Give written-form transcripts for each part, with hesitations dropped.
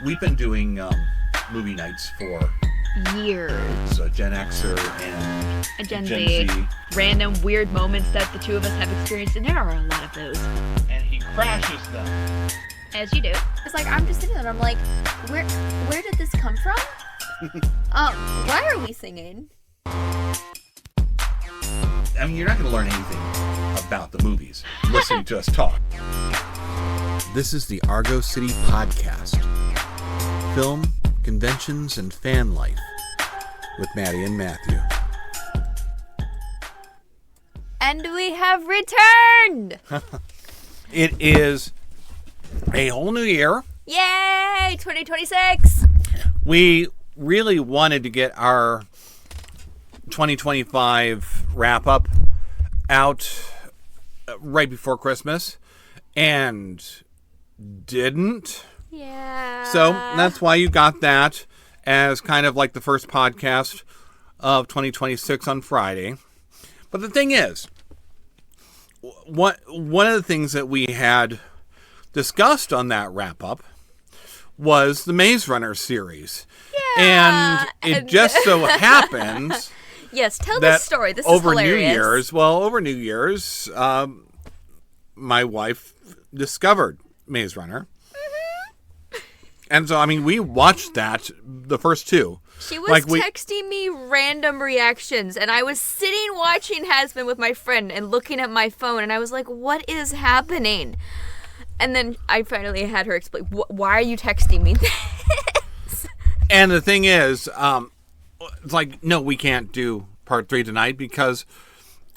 We've been doing movie nights for years. A Gen Xer and a Gen Z. Random weird moments that the two of us have experienced, and there are a lot of those. And he crashes them. As you do. It's like, I'm just sitting there and I'm like, where did this come from? Why are we singing? I mean, you're not going to learn anything about the movies listening to us talk. This is the Argo City Podcast. Film, conventions, and fan life with Maddie and Matthew. And we have returned! It is a whole new year. Yay! 2026! We really wanted to get our 2025 wrap-up out right before Christmas, and didn't. Yeah. So that's why you got that as kind of like the first podcast of 2026 on Friday. But the thing is, one of the things that we had discussed on that wrap-up was the Maze Runner series. Yeah. And it just so happens... Yes, tell this story. This is hilarious. Over New Year's, my wife discovered Maze Runner. Mm-hmm. And so, I mean, we watched that, the first two. She was texting me random reactions, and I was sitting watching Hasbin with my friend and looking at my phone, and I was like, what is happening? And then I finally had her explain, why are you texting me this? And the thing is, it's like, no, we can't do part 3 tonight because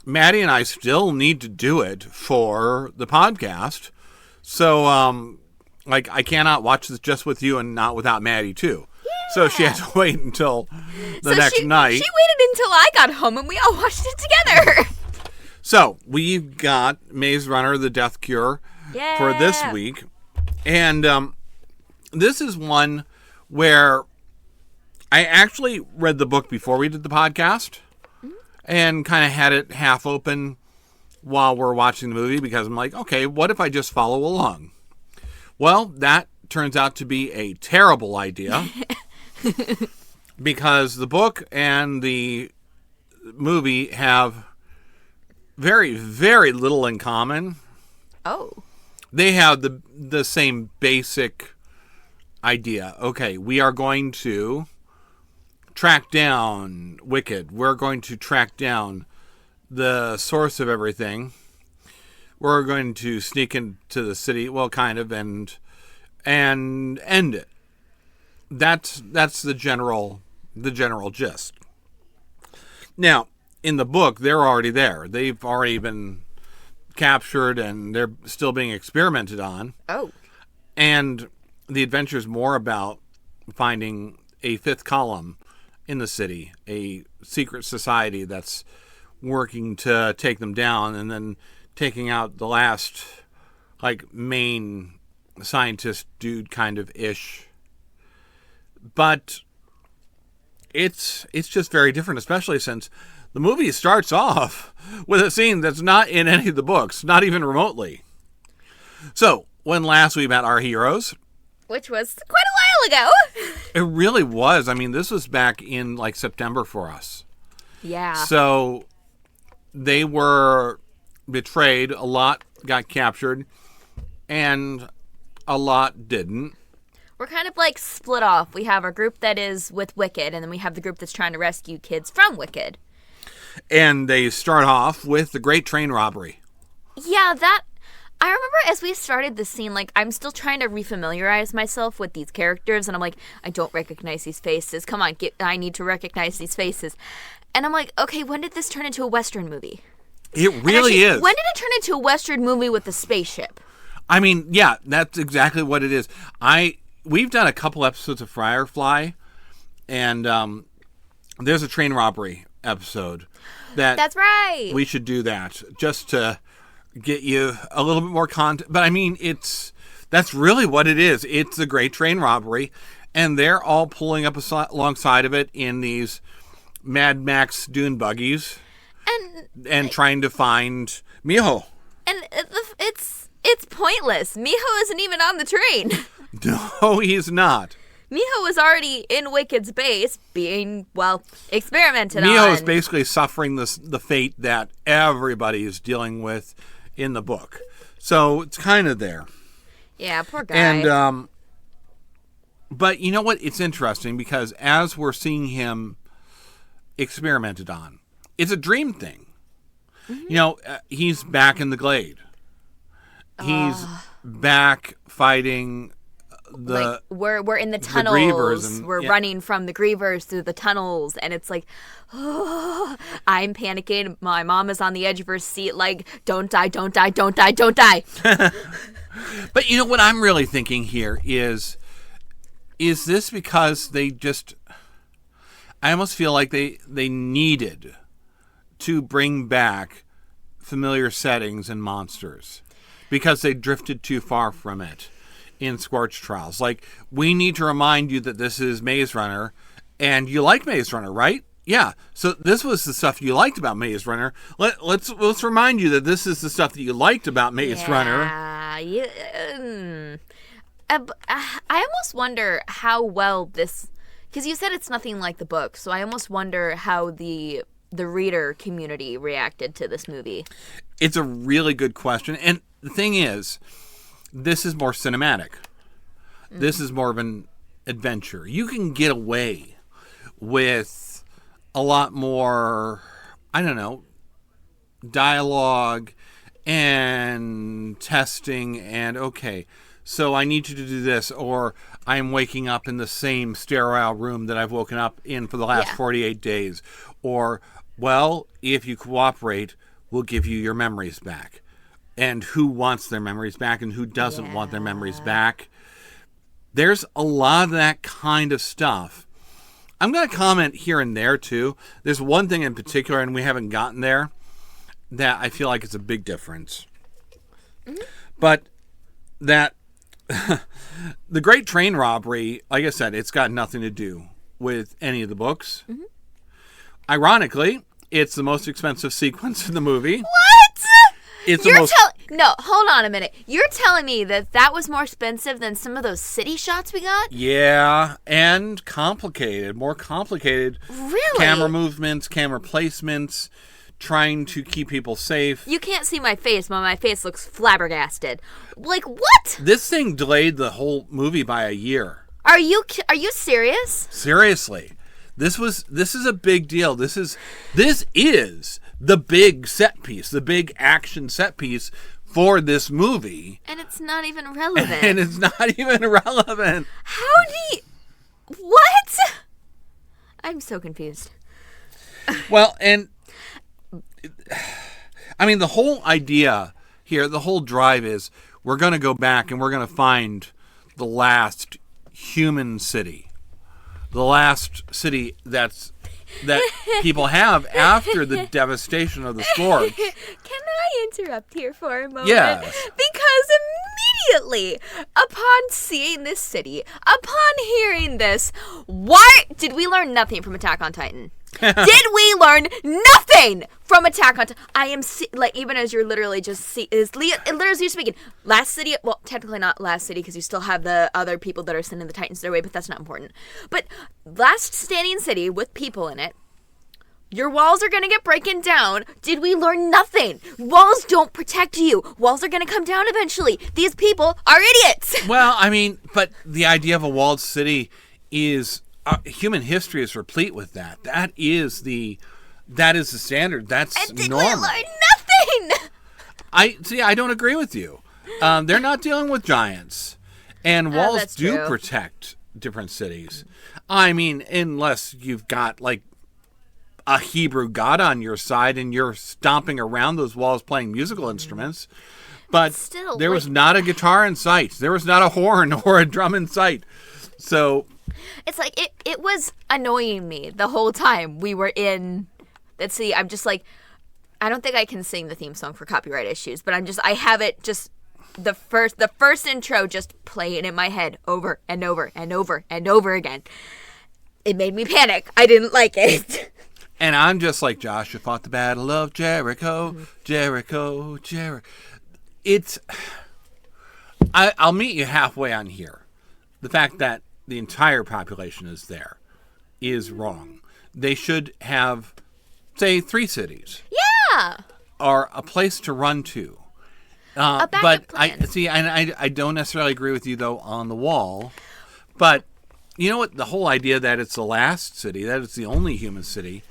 Maddie and I still need to do it for the podcast. So, I cannot watch this just with you and not without Maddie, too. Yeah. So she had to wait until the next night. She waited until I got home and we all watched it together. So, we've got Maze Runner, The Death Cure for this week. And this is one where I actually read the book before we did the podcast and kind of had it half open while we're watching the movie because I'm like, okay, what if I just follow along? Well, that turns out to be a terrible idea because the book and the movie have very, very little in common. Oh. They have the same basic idea. Okay, we are going to track down Wicked. We're going to track down the source of everything. We're going to sneak into the city, well, kind of, and end it. That's the general gist. Now, in the book, they're already there. They've already been captured, and they're still being experimented on. Oh. And the adventure is more about finding a fifth column in the city, a secret society that's working to take them down and then taking out the last, main scientist dude kind of ish. But it's just very different, especially since the movie starts off with a scene that's not in any of the books, not even remotely. So, when last we met our heroes, which was quite a while ago. It really was. I mean, this was back in September for us. Yeah. So they were betrayed. A lot got captured and a lot didn't. We're kind of split off. We have our group that is with Wicked, and then we have the group that's trying to rescue kids from Wicked. And they start off with the Great Train Robbery. Yeah, I remember as we started the scene, I'm still trying to refamiliarize myself with these characters, and I'm like, I don't recognize these faces. Come on, I need to recognize these faces. And I'm like, okay, when did this turn into a Western movie? It really is. When did it turn into a Western movie with a spaceship? I mean, yeah, that's exactly what it is. We've done a couple episodes of Firefly, and there's a train robbery episode. That's right. We should do that, just to get you a little bit more content. But I mean, that's really what it is. It's the Great Train Robbery, and they're all pulling up alongside of it in these Mad Max dune buggies and trying to find Miho. And it's pointless. Miho isn't even on the train. No, he's not. Miho was already in Wicked's base being, experimented on. Miho is basically suffering the fate that everybody is dealing with in the book. So it's kind of there. Yeah, poor guy. And, but you know what? It's interesting because as we're seeing him experimented on, it's a dream thing. Mm-hmm. He's back in the glade. He's back fighting we're in the tunnels. Grievers we're running from the Grievers through the tunnels, and it's like, I'm panicking. My mom is on the edge of her seat, like, don't die, don't die, don't die, don't die. But what I'm really thinking here is this because I almost feel like they needed to bring back familiar settings and monsters because they drifted too far from it in Scorch Trials. Like, we need to remind you that this is Maze Runner, and you like Maze Runner, right? Yeah. So this was the stuff you liked about Maze Runner. Let's remind you that this is the stuff that you liked about Maze Runner. Yeah. I almost wonder how well this, because you said it's nothing like the book, so I almost wonder how the reader community reacted to this movie. It's a really good question, and the thing is, this is more cinematic. This is more of an adventure. You can get away with a lot more, I don't know, dialogue and testing and, okay, so I need you to do this, or I'm waking up in the same sterile room that I've woken up in for the last 48 days. Or, well, if you cooperate, we'll give you your memories back. And who wants their memories back and who doesn't want their memories back. There's a lot of that kind of stuff. I'm going to comment here and there, too. There's one thing in particular, and we haven't gotten there, that I feel like it's a big difference. Mm-hmm. But that the Great Train Robbery, like I said, it's got nothing to do with any of the books. Mm-hmm. Ironically, it's the most expensive sequence in the movie. What? No, hold on a minute. You're telling me that was more expensive than some of those city shots we got? Yeah, and more complicated. Really? Camera movements, camera placements, trying to keep people safe. You can't see my face, but my face looks flabbergasted. Like, what? This thing delayed the whole movie by a year. Are you serious? Seriously. This is a big deal. This is the big set piece, the big action set piece for this movie. And it's not even relevant. How do you... What? I'm so confused. Well, and I mean, the whole idea here, the whole drive is we're going to go back and we're going to find the last human city. The last city that people have after the devastation of the Scorch. Can I interrupt here for a moment? Yes. Because immediately upon seeing this city, upon hearing this, why did we learn nothing from Attack on Titan? Did we learn nothing from Attack on Titan? I am even as you're literally just literally speaking. Last city, well, technically not last city because you still have the other people that are sending the Titans their way, but that's not important. But last standing city with people in it. Your walls are going to get broken down. Did we learn nothing? Walls don't protect you. Walls are going to come down eventually. These people are idiots. Well, I mean, but the idea of a walled city is human history is replete with that. That is the standard. That's normal. And did we learn nothing? I don't agree with you. They're not dealing with giants, and walls do true. Protect different cities. I mean, unless you've got like a Hebrew god on your side and you're stomping around those walls playing musical instruments. But still, there was not a guitar in sight. There was not a horn or a drum in sight. So it's like it was annoying me the whole time we were in that city. I'm just like, I don't think I can sing the theme song for copyright issues, but I have it just the first intro just playing in my head over and over and over and over again. It made me panic. I didn't like it. And I'm just like Joshua fought the battle of Jericho, Jericho. It's I'll meet you halfway on here. the fact that the entire population is there is wrong. They should have, say, 3 cities. Yeah. Or a place to run to. A backup but plan. I don't necessarily agree with you, though, on the wall. But you know what? The whole idea that it's the last city, that it's the only human city,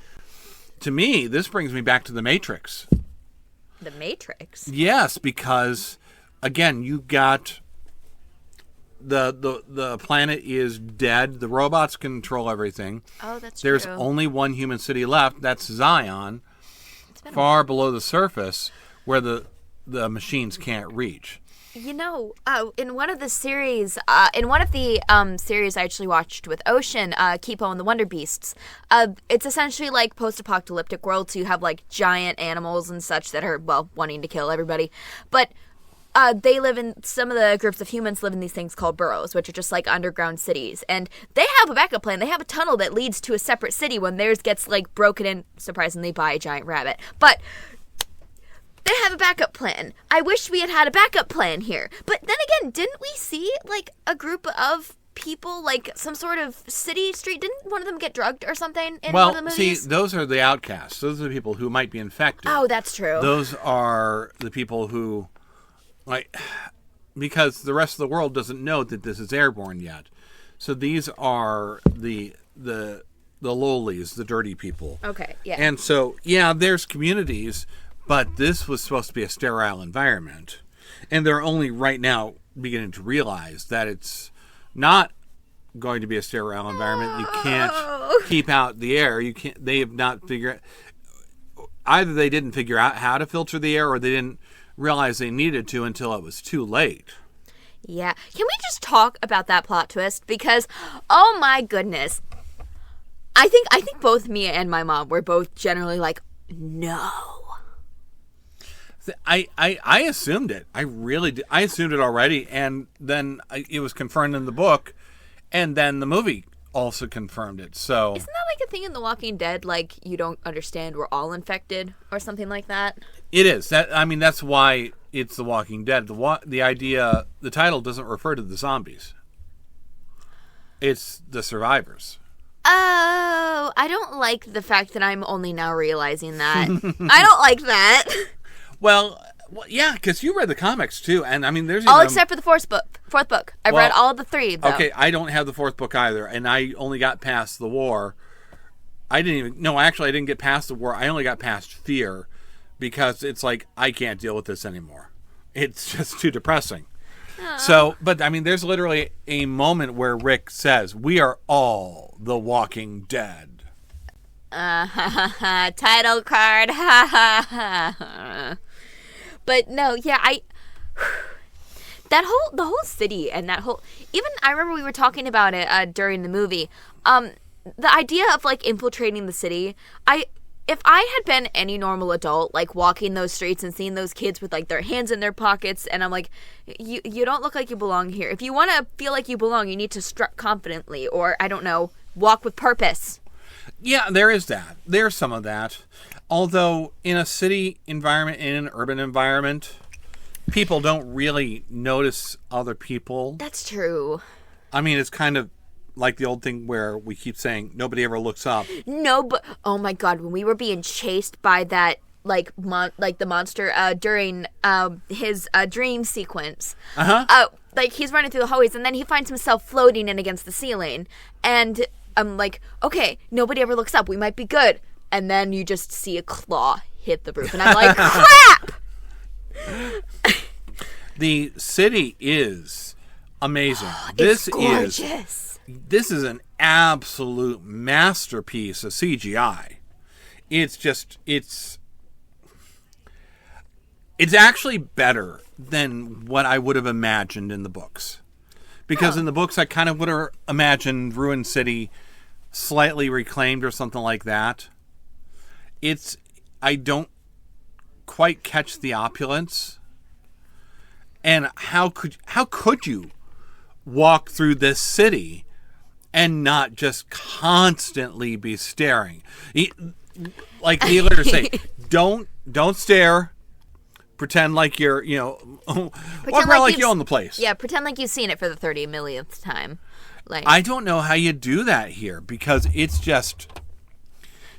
to me, this brings me back to the Matrix. The Matrix? Yes, because, again, you got the planet is dead. The robots control everything. Oh, that's There's true. only one human city left. That's Zion, far below the surface, where the machines can't reach. You know, in one of the series, series I actually watched with Ocean, Kipo and the Wonder Beasts, it's essentially like post-apocalyptic world, so you have like giant animals and such that are, well, wanting to kill everybody. But they live in, some of the groups of humans live in these things called burrows, which are just like underground cities. And they have a backup plan. They have a tunnel that leads to a separate city when theirs gets like broken in, surprisingly, by a giant rabbit. But they have a backup plan. I wish we had had a backup plan here. But then again, didn't we see like a group of people, like some sort of city street? Didn't one of them get drugged or something in one of the movies? See, those are the outcasts. Those are the people who might be infected. Oh, that's true. Those are the people who, like, because the rest of the world doesn't know that this is airborne yet. So these are the lowlies, the dirty people. Okay, yeah. And so, yeah, there's communities, but this was supposed to be a sterile environment. And they're only right now beginning to realize that it's not going to be a sterile environment. You can't keep out the air. They have not figured, either they didn't figure out how to filter the air, or they didn't realize they needed to until it was too late. Yeah. Can we just talk about that plot twist? Because, oh my goodness. I think both me and my mom were both generally like, no. I assumed it. I really did. I assumed it already, and then it was confirmed in the book, and then the movie also confirmed it. So isn't that like a thing in The Walking Dead? Like, you don't understand we're all infected or something like that? It is. That's why it's The Walking Dead. The idea, the title doesn't refer to the zombies. It's the survivors. Oh, I don't like the fact that I'm only now realizing that. I don't like that. Well, yeah, because you read the comics too, and I mean, there's all except for the fourth book. I've read all the 3, though. Okay, I don't have the 4th book either, and I only got past the war. I didn't get past the war. I only got past fear, because it's like, I can't deal with this anymore. It's just too depressing. So, but I mean, there's literally a moment where Rick says, "We are all the Walking Dead." Title card. But no, yeah, the whole city and that whole, even I remember we were talking about it during the movie. The idea of like infiltrating the city, if I had been any normal adult, like walking those streets and seeing those kids with like their hands in their pockets, and I'm like, you don't look like you belong here. If you want to feel like you belong, you need to strut confidently, or I don't know, walk with purpose. Yeah, there is that. There's some of that. Although in a city environment, in an urban environment, people don't really notice other people. That's true. I mean, it's kind of like the old thing where we keep saying nobody ever looks up. No, but oh my god, when we were being chased by that like the monster during his dream sequence. Like he's running through the hallways and then he finds himself floating in against the ceiling, and I'm like, okay, nobody ever looks up. We might be good. And then you just see a claw hit the roof, and I'm like, crap! The city is amazing. It's gorgeous. This is an absolute masterpiece of CGI. It's actually better than what I would have imagined in the books. Because in the books, I kind of would have imagined Ruined City slightly reclaimed or something like that. I don't quite catch the opulence. And how could you walk through this city and not just constantly be staring? Like the letters say, don't stare, Pretend like you're, walk around like you own the place. Yeah, pretend like you've seen it for the 30 millionth time. Like, I don't know how you do that here because it's just...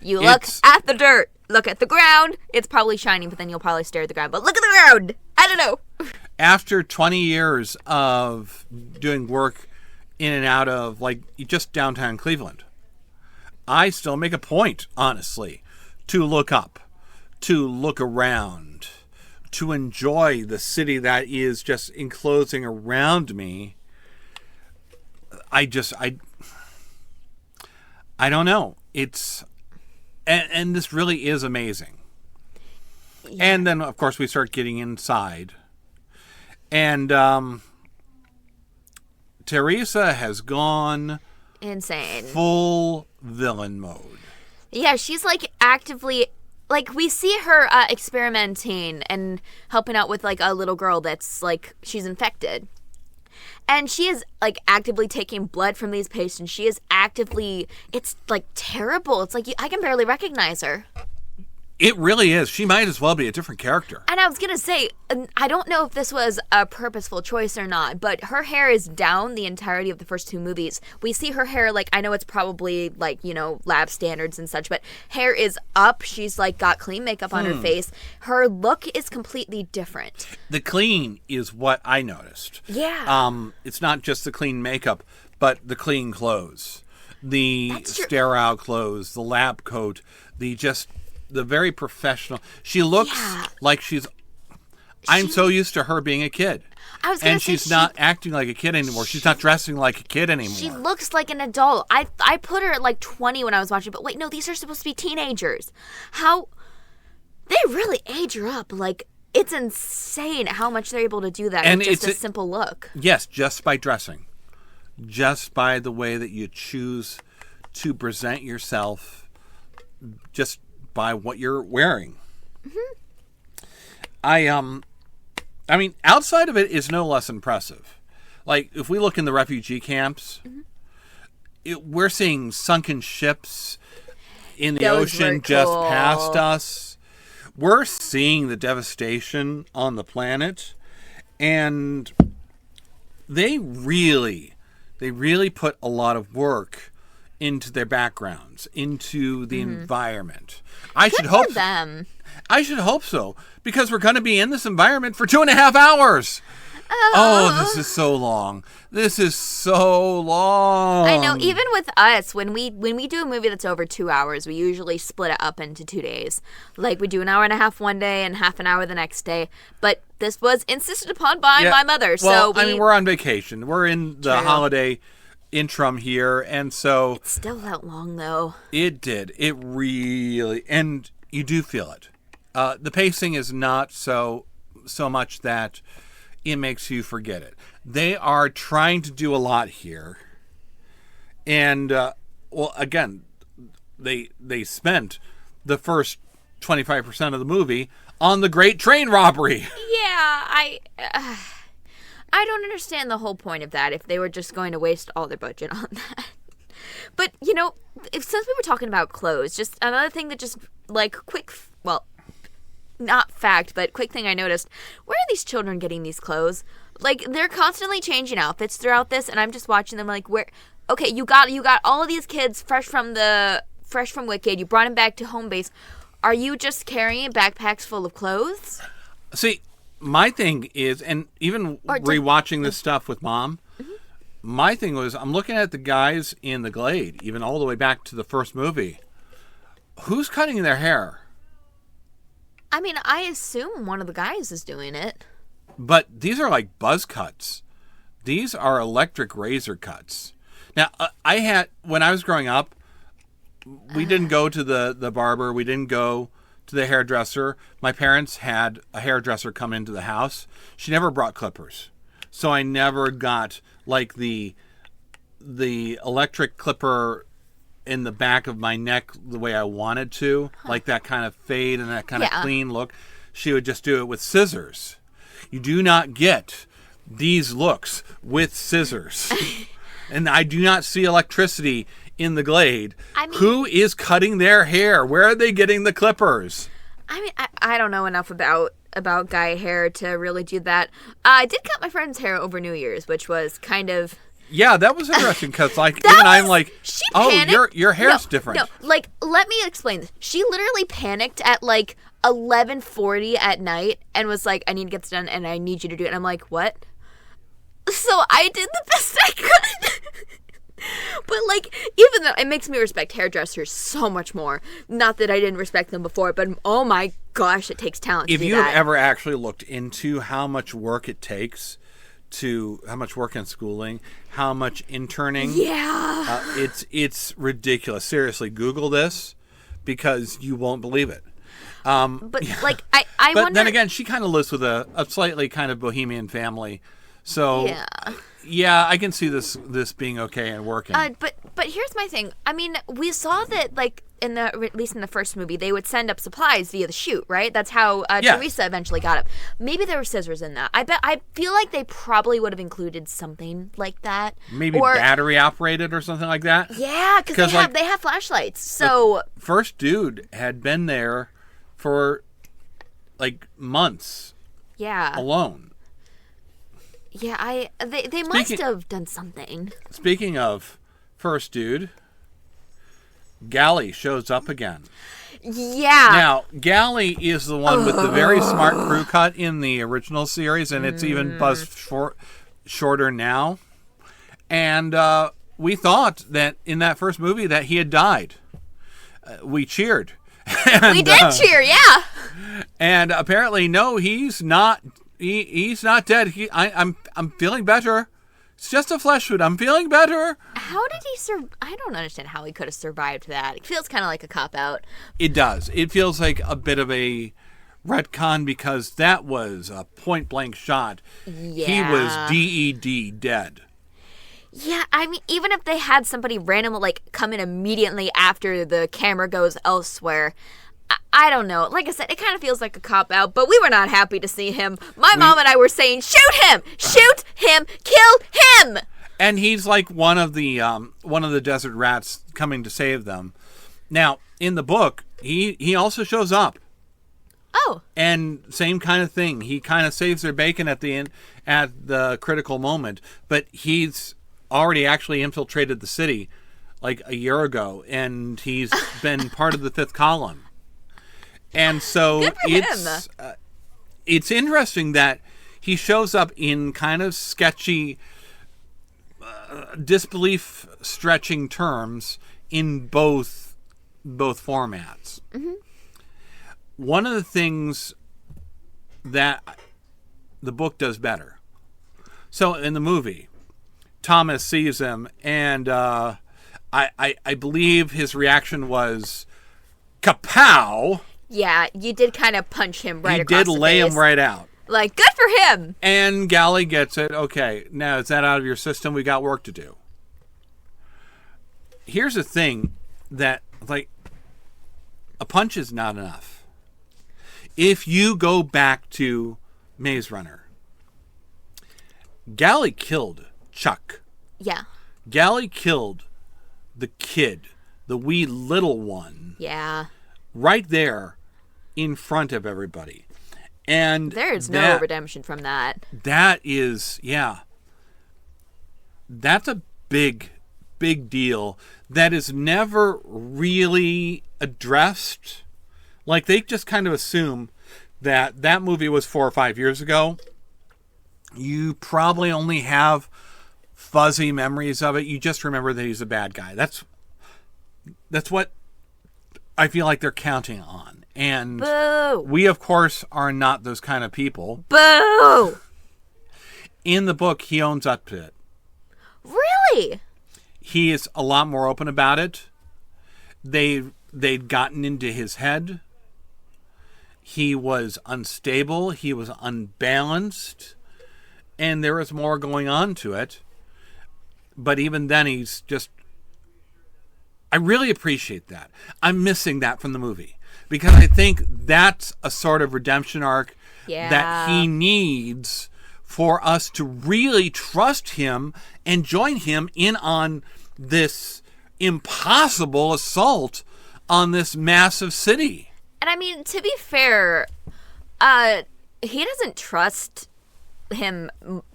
You look at the dirt, look at the ground. It's probably shiny, but then you'll probably stare at the ground. But look at the ground. I don't know. After 20 years of doing work in and out of, like, just downtown Cleveland, I still make a point, honestly, to look up, to look around, to enjoy the city that is just enclosing around me. I don't know. It's, and this really is amazing. Yeah. And then, of course, we start getting inside. And Teresa has gone insane. Full villain mode. Yeah, she's like actively, like we see her experimenting and helping out with like a little girl that's like, she's infected. And she is like actively taking blood from these patients. She is actively, it's like terrible. It's like I can barely recognize her. It really is. She might as well be a different character. And I was going to say, I don't know if this was a purposeful choice or not, but her hair is down the entirety of the first two movies. We see her hair, like, I know it's probably, like, lab standards and such, but hair is up. She's, like, got clean makeup on her face. Her look is completely different. The clean is what I noticed. Yeah. It's not just the clean makeup, but the clean clothes. The sterile clothes, the lab coat, the very professional. She looks like I'm so used to her being a kid. And she's not acting like a kid anymore. She's not dressing like a kid anymore. She looks like an adult. I put her at like 20 when I was watching, but wait, no, these are supposed to be teenagers. How they really age her up. Like, it's insane how much they're able to do that with just a simple look. Yes, just by dressing. Just by the way that you choose to present yourself. Just by what you're wearing. Mm-hmm. I mean, outside of it is no less impressive. Like, if we look in the refugee camps, we're seeing sunken ships in the ocean just past us. We're seeing the devastation on the planet. And they really put a lot of work into their backgrounds, into the environment. I should hope so, because we're going to be in this environment for 2.5 hours. Oh, this is so long. This is so long. I know. Even with us, when we do a movie that's over 2 hours, we usually split it up into 2 days. Like, we do an hour and a half one day and half an hour the next day. But this was insisted upon by my mother. Well, I mean, we're on vacation. We're in the holiday interim here, and so it still felt long, though. It did. It really, and you do feel it. The pacing is not so much that it makes you forget it. They are trying to do a lot here, and again, they spent the first 25% of the movie on the Great Train Robbery. Yeah, I don't understand the whole point of that if they were just going to waste all their budget on that. But, since we were talking about clothes, just another thing that just, like, not fact, but quick thing I noticed, where are these children getting these clothes? Like, they're constantly changing outfits throughout this, and I'm just watching them like, where, okay, you got all of these kids fresh from Wicked, you brought them back to home base. Are you just carrying backpacks full of clothes? See, my thing is, and even rewatching this stuff with Mom, my thing was, I'm looking at the guys in the Glade, even all the way back to the first movie. Who's cutting their hair? I mean, I assume one of the guys is doing it. But these are like buzz cuts. These are electric razor cuts. Now, when I was growing up, we didn't go to the barber. We didn't go to the hairdresser. My parents had a hairdresser come into the house. She never brought clippers. So I never got like the electric clipper in the back of my neck the way I wanted to, like that kind of fade and that kind of clean look. She would just do it with scissors. You do not get these looks with scissors. And I do not see electricity in the Glade. I mean, who is cutting their hair? Where are they getting the clippers? I mean, I don't know enough about about guy hair to really do that. I did cut my friend's hair over New Year's, which was kind of... Yeah, that was interesting because, like, That even I'm was- like, she oh, panicked. your hair's different. No, like, let me explain this. She literally panicked at, like, 11:40 at night and was like, I need to get this done and I need you to do it. And I'm like, what? So I did the best I could. But, like, even though it makes me respect hairdressers so much more. Not that I didn't respect them before, but oh my gosh, it takes talent to If do you that. have ever actually looked into how much work it takes how much work in schooling, how much interning, Yeah. it's ridiculous. Seriously, Google this because you won't believe it. But, like, I But wonder... then again, she kind of lives with a slightly kind of bohemian family. So, yeah, I can see this being okay and working. But here's my thing. I mean, we saw that, like, at least in the first movie, they would send up supplies via the chute, right? That's how Yes. Teresa eventually got up. Maybe there were scissors in that. I feel like they probably would have included something like that. Maybe or, battery operated or something like that. Yeah, because they have flashlights. So First dude had been there for like months yeah, alone. yeah. They must have done something. Speaking of first dude, Gally shows up again. Yeah. Now, Gally is the one with the very smart crew cut in the original series, and it's even buzzed shorter now. And we thought that in that first movie that he had died. We cheered. And, we did cheer, yeah. And apparently, no, he's not. He's not dead. I'm feeling better. It's just a flesh wound. I'm feeling better. How did he survive? I don't understand how he could have survived that. It feels kind of like a cop-out. It does. It feels like a bit of a retcon because that was a point-blank shot. Yeah. He was dead dead. Yeah, I mean, even if they had somebody randomly, like, come in immediately after the camera goes elsewhere, I don't know. Like I said, it kind of feels like a cop-out, but we were not happy to see him. My mom and I were saying, shoot him! Shoot him! Kill him! And he's like one of the desert rats coming to save them. Now, in the book, he also shows up. Oh. And same kind of thing. He kind of saves their bacon at the end, at the critical moment, but he's already actually infiltrated the city like a year ago, and he's been part of the fifth column. And so it's interesting that he shows up in kind of sketchy, disbelief stretching terms in both formats. Mm-hmm. One of the things that the book does better. So in the movie, Thomas sees him, and I believe his reaction was kapow. Yeah, you did kind of punch him right across the face. He did lay him right out. Like, good for him. And Gally gets it. Okay, now is that out of your system? We got work to do. Here's the thing that, like, a punch is not enough. If you go back to Maze Runner, Gally killed Chuck. Yeah. Gally killed the kid, the wee little one. Yeah. Right there in front of everybody. And there's no redemption from that. That is, yeah. That's a big deal that is never really addressed. Like, they just kind of assume that that movie was 4 or 5 years ago. You probably only have fuzzy memories of it. You just remember that he's a bad guy. That's what I feel like they're counting on. And Boo! We, of course, are not those kind of people. Boo! In the book, he owns up to it. Really? He is a lot more open about it. They'd gotten into his head. He was unstable. He was unbalanced. And there was more going on to it. But even then, he's just... I really appreciate that. I'm missing that from the movie. Because I think that's a sort of redemption arc that he needs for us to really trust him and join him in on this impossible assault on this massive city. And I mean, to be fair, he doesn't trust him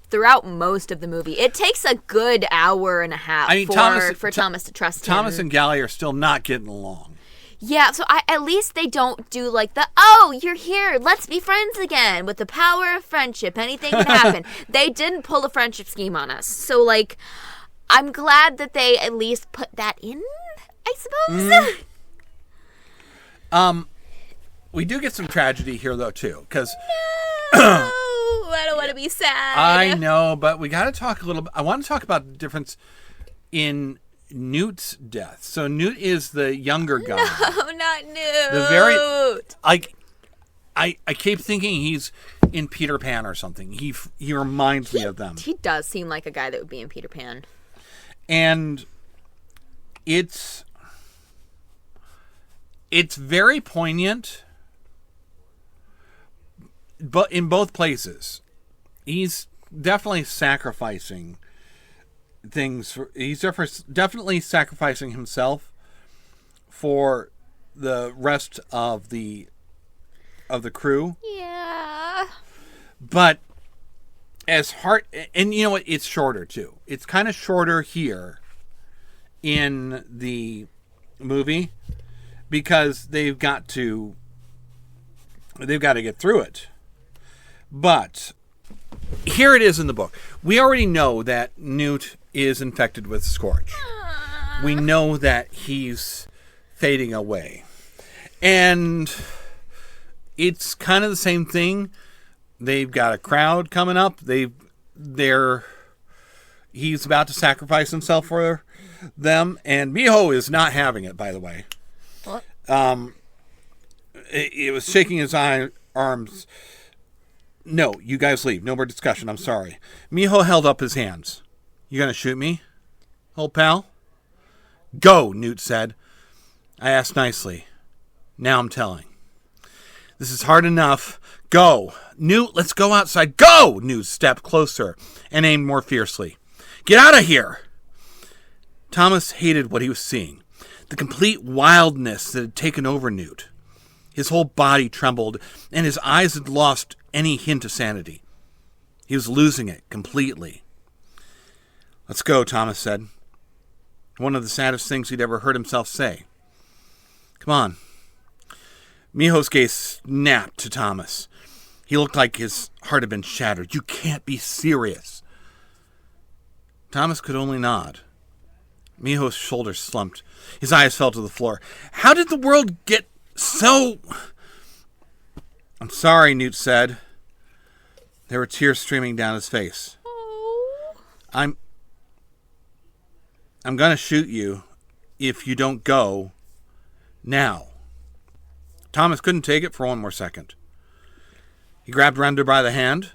throughout most of the movie. It takes a good hour and a half for Thomas to trust him. Thomas and Gally are still not getting along. Yeah, so at least they don't do like oh, you're here, let's be friends again. With the power of friendship, anything can happen. They didn't pull a friendship scheme on us. So, like, I'm glad that they at least put that in, I suppose. We do get some tragedy here, though, too, because... No, I don't want to be sad. I know, but we got to talk a little bit. I want to talk about the difference in Newt's death. So Newt is the younger guy. No, not Newt. The very... I keep thinking he's in Peter Pan or something. He reminds me of them. He does seem like a guy that would be in Peter Pan. And it's very poignant, but in both places. He's definitely sacrificing things. He's definitely sacrificing himself for the rest of the crew. Yeah. But as hard, and you know what? It's shorter too. It's kind of shorter here in the movie because they've got to get through it. But here it is in the book. We already know that Newt is infected with Scourge. We know that he's fading away. And it's kind of the same thing. They've got a crowd coming up. He's about to sacrifice himself for them, and Miho is not having it, by the way. What? It was shaking his arms. No, you guys leave. No more discussion. I'm sorry. Miho held up his hands. You gonna shoot me, old pal? Go, Newt said. I asked nicely. Now I'm telling. This is hard enough. Go. Newt, let's go outside. Go! Newt stepped closer and aimed more fiercely. Get out of here! Thomas hated what he was seeing. The complete wildness that had taken over Newt. His whole body trembled, and his eyes had lost any hint of sanity. He was losing it completely. Let's go, Thomas said. One of the saddest things he'd ever heard himself say. Come on. Miho's gaze snapped to Thomas. He looked like his heart had been shattered. You can't be serious. Thomas could only nod. Miho's shoulders slumped. His eyes fell to the floor. How did the world get so... I'm sorry, Newt said. There were tears streaming down his face. Oh. I'm going to shoot you if you don't go now. Thomas couldn't take it for one more second. He grabbed Render by the hand,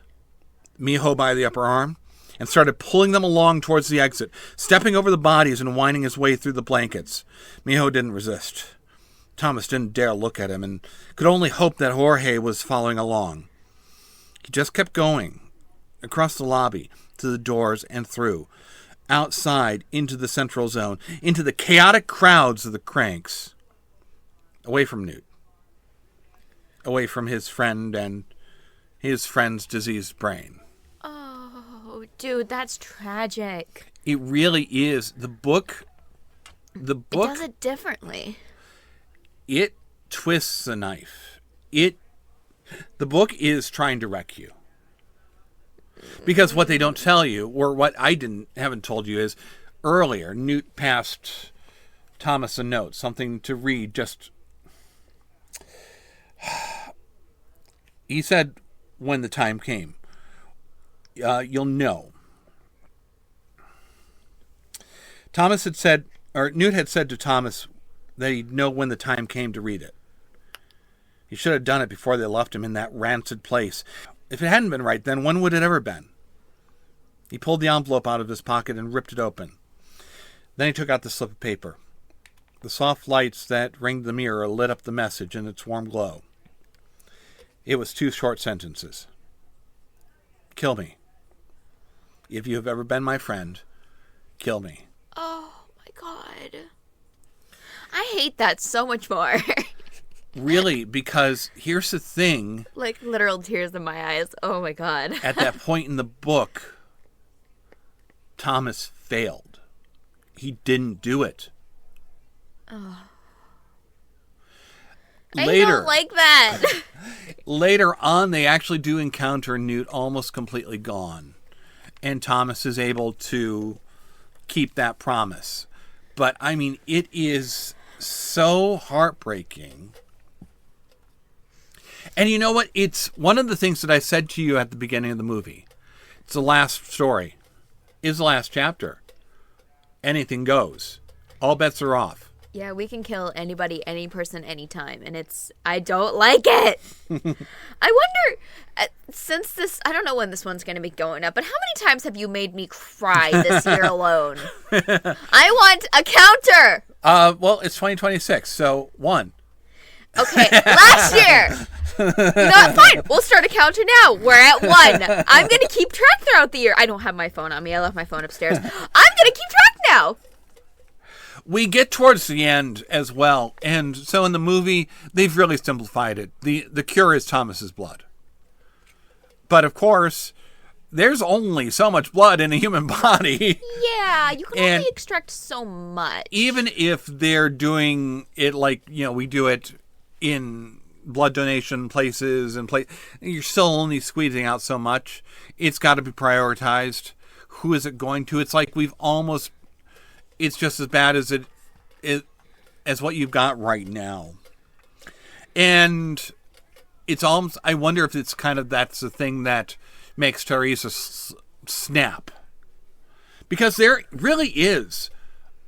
Miho by the upper arm, and started pulling them along towards the exit, stepping over the bodies and winding his way through the blankets. Miho didn't resist. Thomas didn't dare look at him and could only hope that Jorge was following along. He just kept going, across the lobby, to the doors and through, outside into the central zone, into the chaotic crowds of the cranks, away from Newt, away from his friend and his friend's diseased brain. Oh, dude, that's tragic. It really is. The book... It does it differently. It twists the knife. The book is trying to wreck you. Because what they don't tell you, or what I haven't told you, is earlier Newt passed Thomas a note, something to read. He said, when the time came, you'll know. Newt had said to Thomas that he'd know when the time came to read it. He should have done it before they left him in that rancid place. If it hadn't been right then, when would it ever been? He pulled the envelope out of his pocket and ripped it open. Then he took out the slip of paper. The soft lights that ringed the mirror lit up the message in its warm glow. It was 2 short sentences. Kill me. If you have ever been my friend, kill me. Oh, my God. I hate that so much more. Really, because here's the thing. Like literal tears in my eyes. Oh my God. At that point in the book, Thomas failed. He didn't do it. Oh. Later, I don't like that. Later on, they actually do encounter Newt almost completely gone. And Thomas is able to keep that promise. But, I mean, it is so heartbreaking. And you know what? It's one of the things that I said to you at the beginning of the movie. It's the last story. It's the last chapter. Anything goes. All bets are off. Yeah, we can kill anybody, any person, anytime. And I don't like it. I wonder, since this, I don't know when this one's going to be going up, but how many times have you made me cry this year alone? I want a counter. Well, it's 2026, so 1. Okay, last year. No, fine. We'll start a counter now. We're at 1. I'm going to keep track throughout the year. I don't have my phone on me. I left my phone upstairs. I'm going to keep track now. We get towards the end as well, and so in the movie, they've really simplified it. The cure is Thomas's blood. But of course, there's only so much blood in a human body. Yeah, you can only extract so much. Even if they're doing it like, we do it in blood donation places and you're still only squeezing out so much. It's got to be prioritized. Who is it going to? It's like it's just as bad as as what you've got right now. And it's almost, I wonder if it's that's the thing that makes Teresa snap. Because there really is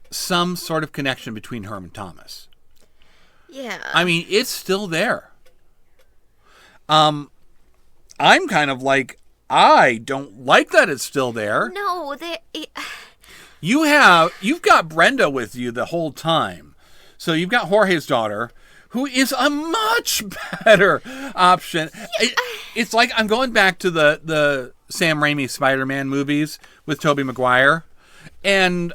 some sort of connection between her and Thomas. Yeah. I mean, it's still there. I'm kind of like, I don't like that it's still there. No, You've got Brenda with you the whole time. So you've got Jorge's daughter, who is a much better option. Yeah. It's like I'm going back to the Sam Raimi Spider-Man movies with Tobey Maguire. And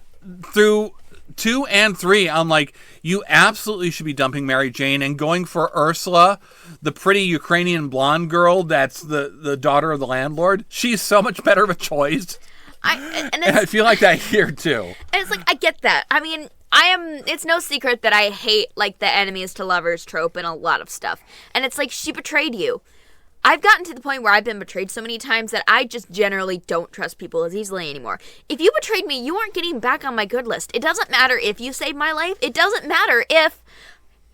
through 2 and 3, I'm like, you absolutely should be dumping Mary Jane and going for Ursula, the pretty Ukrainian blonde girl that's the daughter of the landlord. She's so much better of a choice. And I feel like that here too. And it's like, I get that. I mean, it's no secret that I hate like the enemies to lovers trope and a lot of stuff. And it's like, she betrayed you. I've gotten to the point where I've been betrayed so many times that I just generally don't trust people as easily anymore. If you betrayed me, you aren't getting back on my good list. It doesn't matter if you saved my life. It doesn't matter if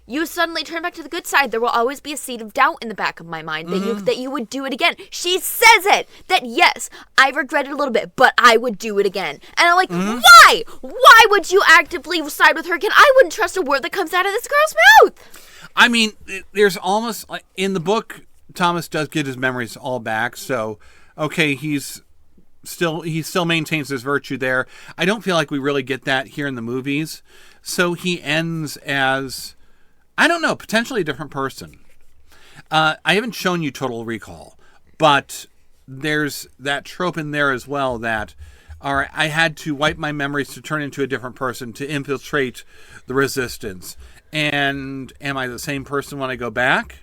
you suddenly turn back to the good side. There will always be a seed of doubt in the back of my mind that you would do it again. She says it, that yes, I regret it a little bit, but I would do it again. And I'm like, why? Why would you actively side with her again? I wouldn't trust a word that comes out of this girl's mouth. I mean, there's almost, like, in the book, Thomas does get his memories all back, so, okay, he still maintains his virtue there. I don't feel like we really get that here in the movies. So he ends as, I don't know, potentially a different person. I haven't shown you Total Recall, but there's that trope in there as well that, all right, I had to wipe my memories to turn into a different person to infiltrate the resistance. And am I the same person when I go back?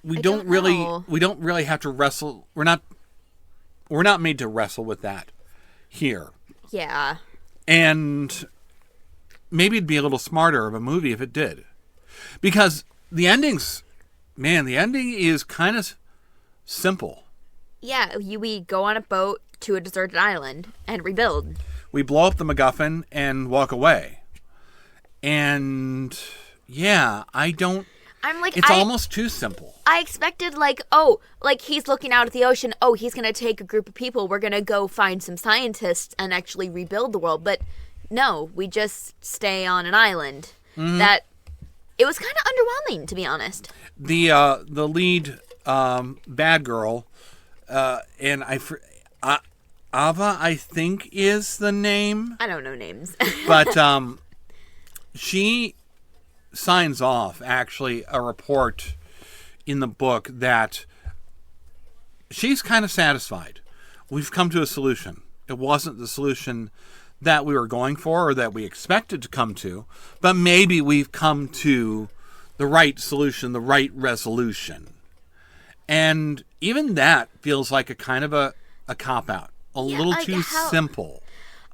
We don't really have to wrestle. We're not made to wrestle with that here. Yeah. And maybe it'd be a little smarter of a movie if it did. Because the ending is kind of simple. Yeah, we go on a boat to a deserted island and rebuild. We blow up the MacGuffin and walk away. And yeah, it's almost too simple. I expected he's looking out at the ocean. Oh, he's going to take a group of people. We're going to go find some scientists and actually rebuild the world. But no, we just stay on an island. Mm-hmm. It was kind of underwhelming, to be honest. The lead bad girl, and Ava, I think is the name. I don't know names. But she signs off, actually, a report in the book that she's kind of satisfied. We've come to a solution. It wasn't the solution that we were going for or that we expected to come to, but maybe we've come to the right solution, the right resolution. And even that feels like a kind of a cop-out, a little like too simple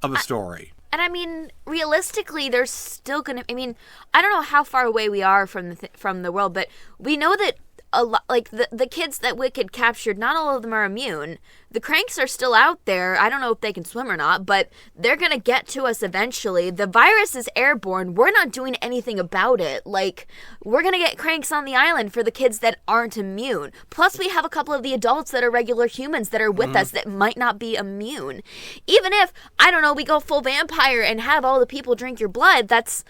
of a story. And I mean, realistically, there's still gonna. I mean, I don't know how far away we are from the world, but we know that a lot, like the kids that Wicked captured, not all of them are immune. The cranks are still out there. I don't know if they can swim or not, but they're gonna get to us eventually. The virus is airborne. We're not doing anything about it. Like, we're gonna get cranks on the island for the kids that aren't immune. Plus, we have a couple of the adults that are regular humans that are with us that might not be immune. Even if, I don't know, we go full vampire and have all the people drink your blood, that's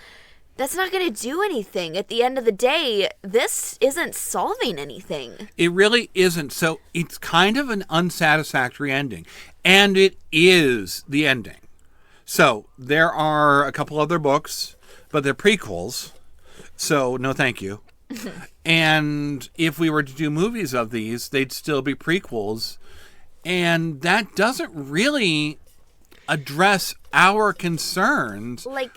not going to do anything. At the end of the day, this isn't solving anything. It really isn't. So it's kind of an unsatisfactory ending. And it is the ending. So there are a couple other books, but they're prequels. So no thank you. And if we were to do movies of these, they'd still be prequels. And that doesn't really address our concerns. Like,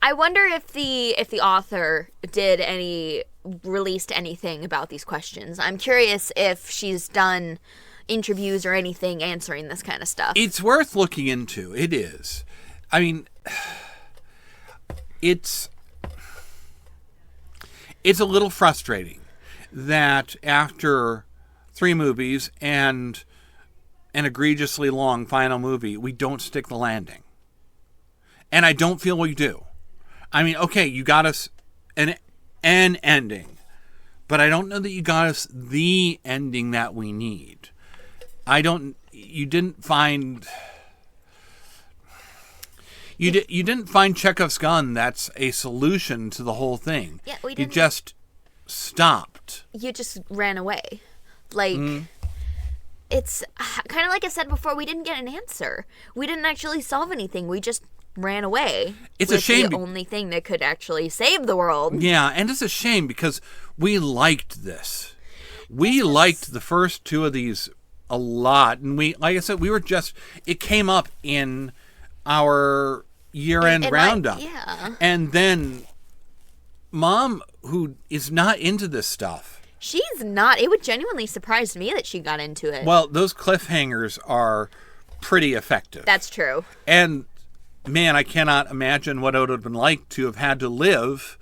I wonder if the author released anything about these questions. I'm curious if she's done interviews or anything answering this kind of stuff. It's worth looking into. It is. I mean, it's a little frustrating that after 3 movies and an egregiously long final movie, we don't stick the landing. And I don't feel we do. I mean, okay, you got us an ending, but I don't know that you got us the ending that we need. You didn't find Chekhov's gun that's a solution to the whole thing. Yeah, we You didn't. just stopped. You just ran away. Like, it's kind of like I said before, we didn't get an answer. We didn't actually solve anything. We just ran away. It's a shame. The only thing that could actually save the world. Yeah, and it's a shame because we liked this. We liked the first 2 of these a lot, and like I said, it came up in our year-end roundup. Yeah. And then Mom, who is not into this stuff. She's not. It would genuinely surprise me that she got into it. Well, those cliffhangers are pretty effective. That's true. And man, I cannot imagine what it would have been like to have had to live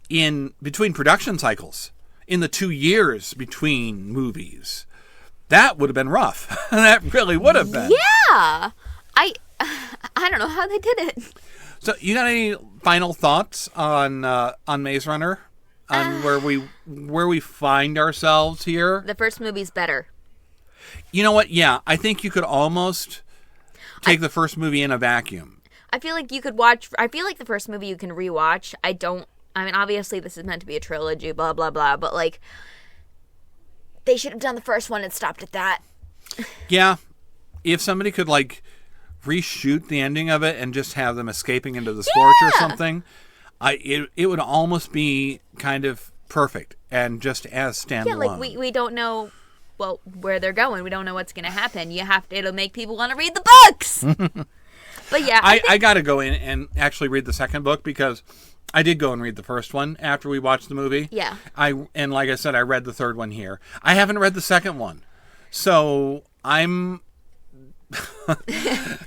in between production cycles in the 2 years between movies. That would have been rough. That really would have been. Yeah. I don't know how they did it. So, you got any final thoughts on Maze Runner? On where we find ourselves here? The first movie's better. You know what? Yeah, I think you could almost take the first movie in a vacuum. I feel like the first movie you can rewatch. I mean, obviously this is meant to be a trilogy, blah, blah, blah, but like, they should have done the first one and stopped at that. Yeah. If somebody could like reshoot the ending of it and just have them escaping into the Scorch or something, it would almost be kind of perfect and just as standalone. Yeah, like we don't know where they're going. We don't know what's going to happen. It'll make people want to read the books. But yeah, I got to go in and actually read the second book because I did go and read the first one after we watched the movie. Yeah. And like I said, I read the third one here. I haven't read the second one. So I'm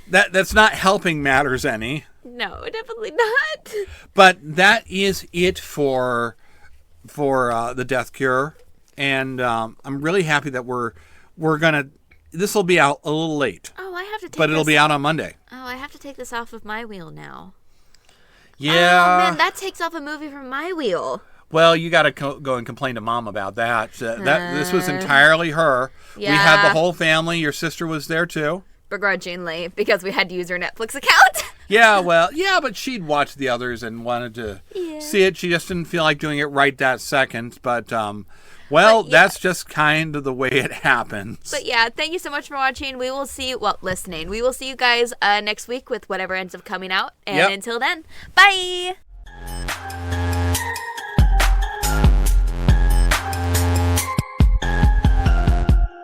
that's not helping matters any. No, definitely not. But that is it for the Death Cure. And I'm really happy that we're gonna. This will be out a little late. Oh, I have to take. But it'll be out on Monday. Oh, I have to take this off of my wheel now. Yeah. Oh man, that takes off a movie from my wheel. Well, you got to go and complain to Mom about that. This was entirely her. Yeah. We had the whole family. Your sister was there too. Begrudgingly, because we had to use her Netflix account. Yeah, well, yeah, but she'd watched the others and wanted to see it. She just didn't feel like doing it right that second. But that's just kind of the way it happens. But yeah, thank you so much for watching. We will see listening. We will see you guys next week with whatever ends up coming out. And until then, bye!